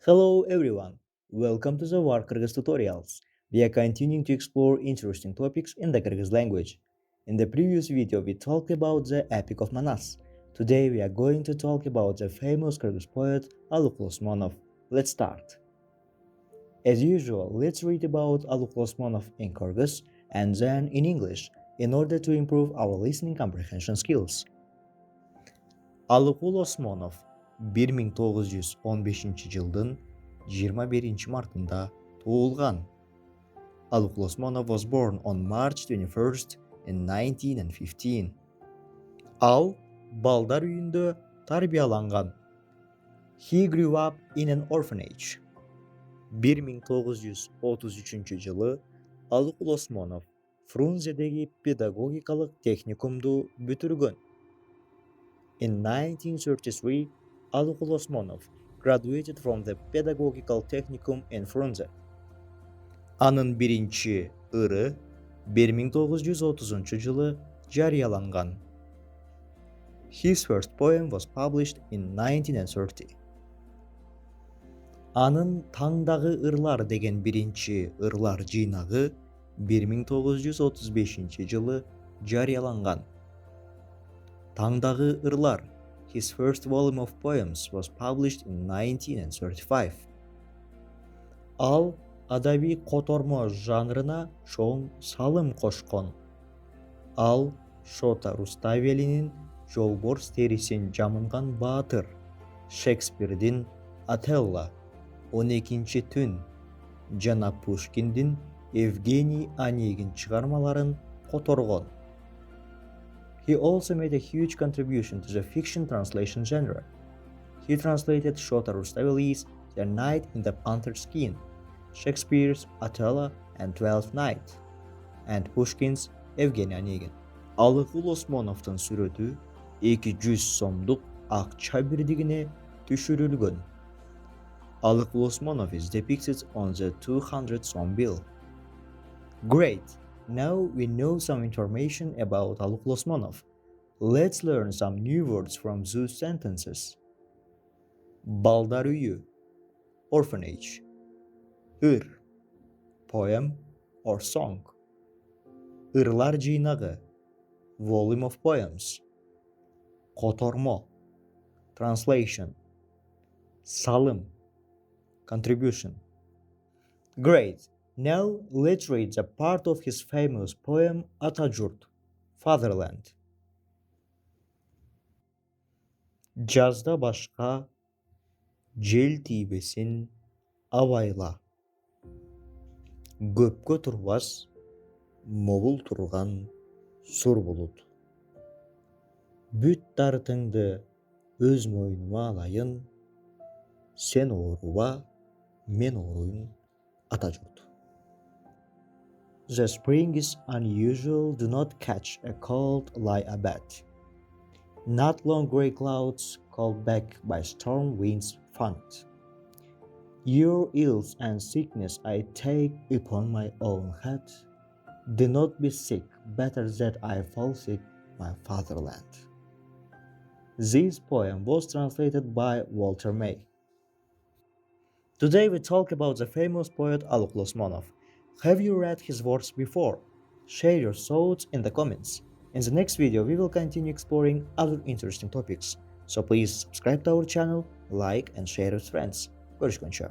Hello everyone, welcome to the WARC Kyrgyz tutorials. We are continuing to explore interesting topics in the Kyrgyz language. In the previous video we talked about the Epic of Manas. Today we are going to talk about the famous Kyrgyz poet Alykul Osmonov. Let's start. As usual, let's read about Alykul Osmonov in Kyrgyz and then in English in order to improve our listening comprehension skills. Alykul Osmonov 1915 жылдың 21 мартында туылған. Alykul Osmonov was born on March 21st in 1915. Ал балдар үйінде тарбияланған. He grew up in an orphanage. 1933 жылы Alykul Osmonov Фрунзедегі педагогикалық техникумды бүтірген. In 1933, Alykul Osmonov graduated from the Pedagogical Technicum in Frunze. Анын биринчи ыры 1930 жылы жарыяланган. His first poem was published in 1930. Анын таңдағы ырлар деген биринчи ырлар жыйнагы 1935 жылы жарыяланган. Таңдағы ырлар, his first volume of poems was published in 1935. Ал адаби котормо жанрына чоң салым кошкон. Ал Шота Руставелинин Жолборс терисин жамынган баатыр, Шекспирдин Отелло, 12 түн жана Пушкиндин Евгений Онегин чыгармаларын которгон. He also made a huge contribution to the fiction translation genre. He translated Shota Rustaveli's The Knight in the Panther's Skin, Shakespeare's Othello and Twelfth Night, and Pushkin's Evgeny Onegin. Alykul Osmonovдун сүрөтү 200 сомдук акча бирдигине түшүрүлгөн. Alykul Osmonov is depicted on the 200 som bill. Great! Now we know some information about Alykul Osmonov. Let's learn some new words from those sentences. Балдар үйү, orphanage. Ыр, poem or song. Ырлар жыйнагы, volume of poems. Котормо, translation. Салым, contribution. Great! Now let's read the part of his famous poem Atajurt, Fatherland. Жазда башка жел тийбесин абайла. Көпкө турбас могул турган сур булут. Бүт дартыңды өз мойнума алайын, сен ооруба, мен ооруйм Atajurt. The spring is unusual, do not catch a cold, lie abed. Not long grey clouds called back by storm winds faint. Your ills and sickness I take upon my own head. Do not be sick, better that I fall sick, my fatherland. This poem was translated by Walter May. Today we talk about the famous poet Alykul Osmonov. Have you read his works before? Share your thoughts in the comments. In the next video we will continue exploring other interesting topics. So please subscribe to our channel, like and share with friends. Görüşmek üzere.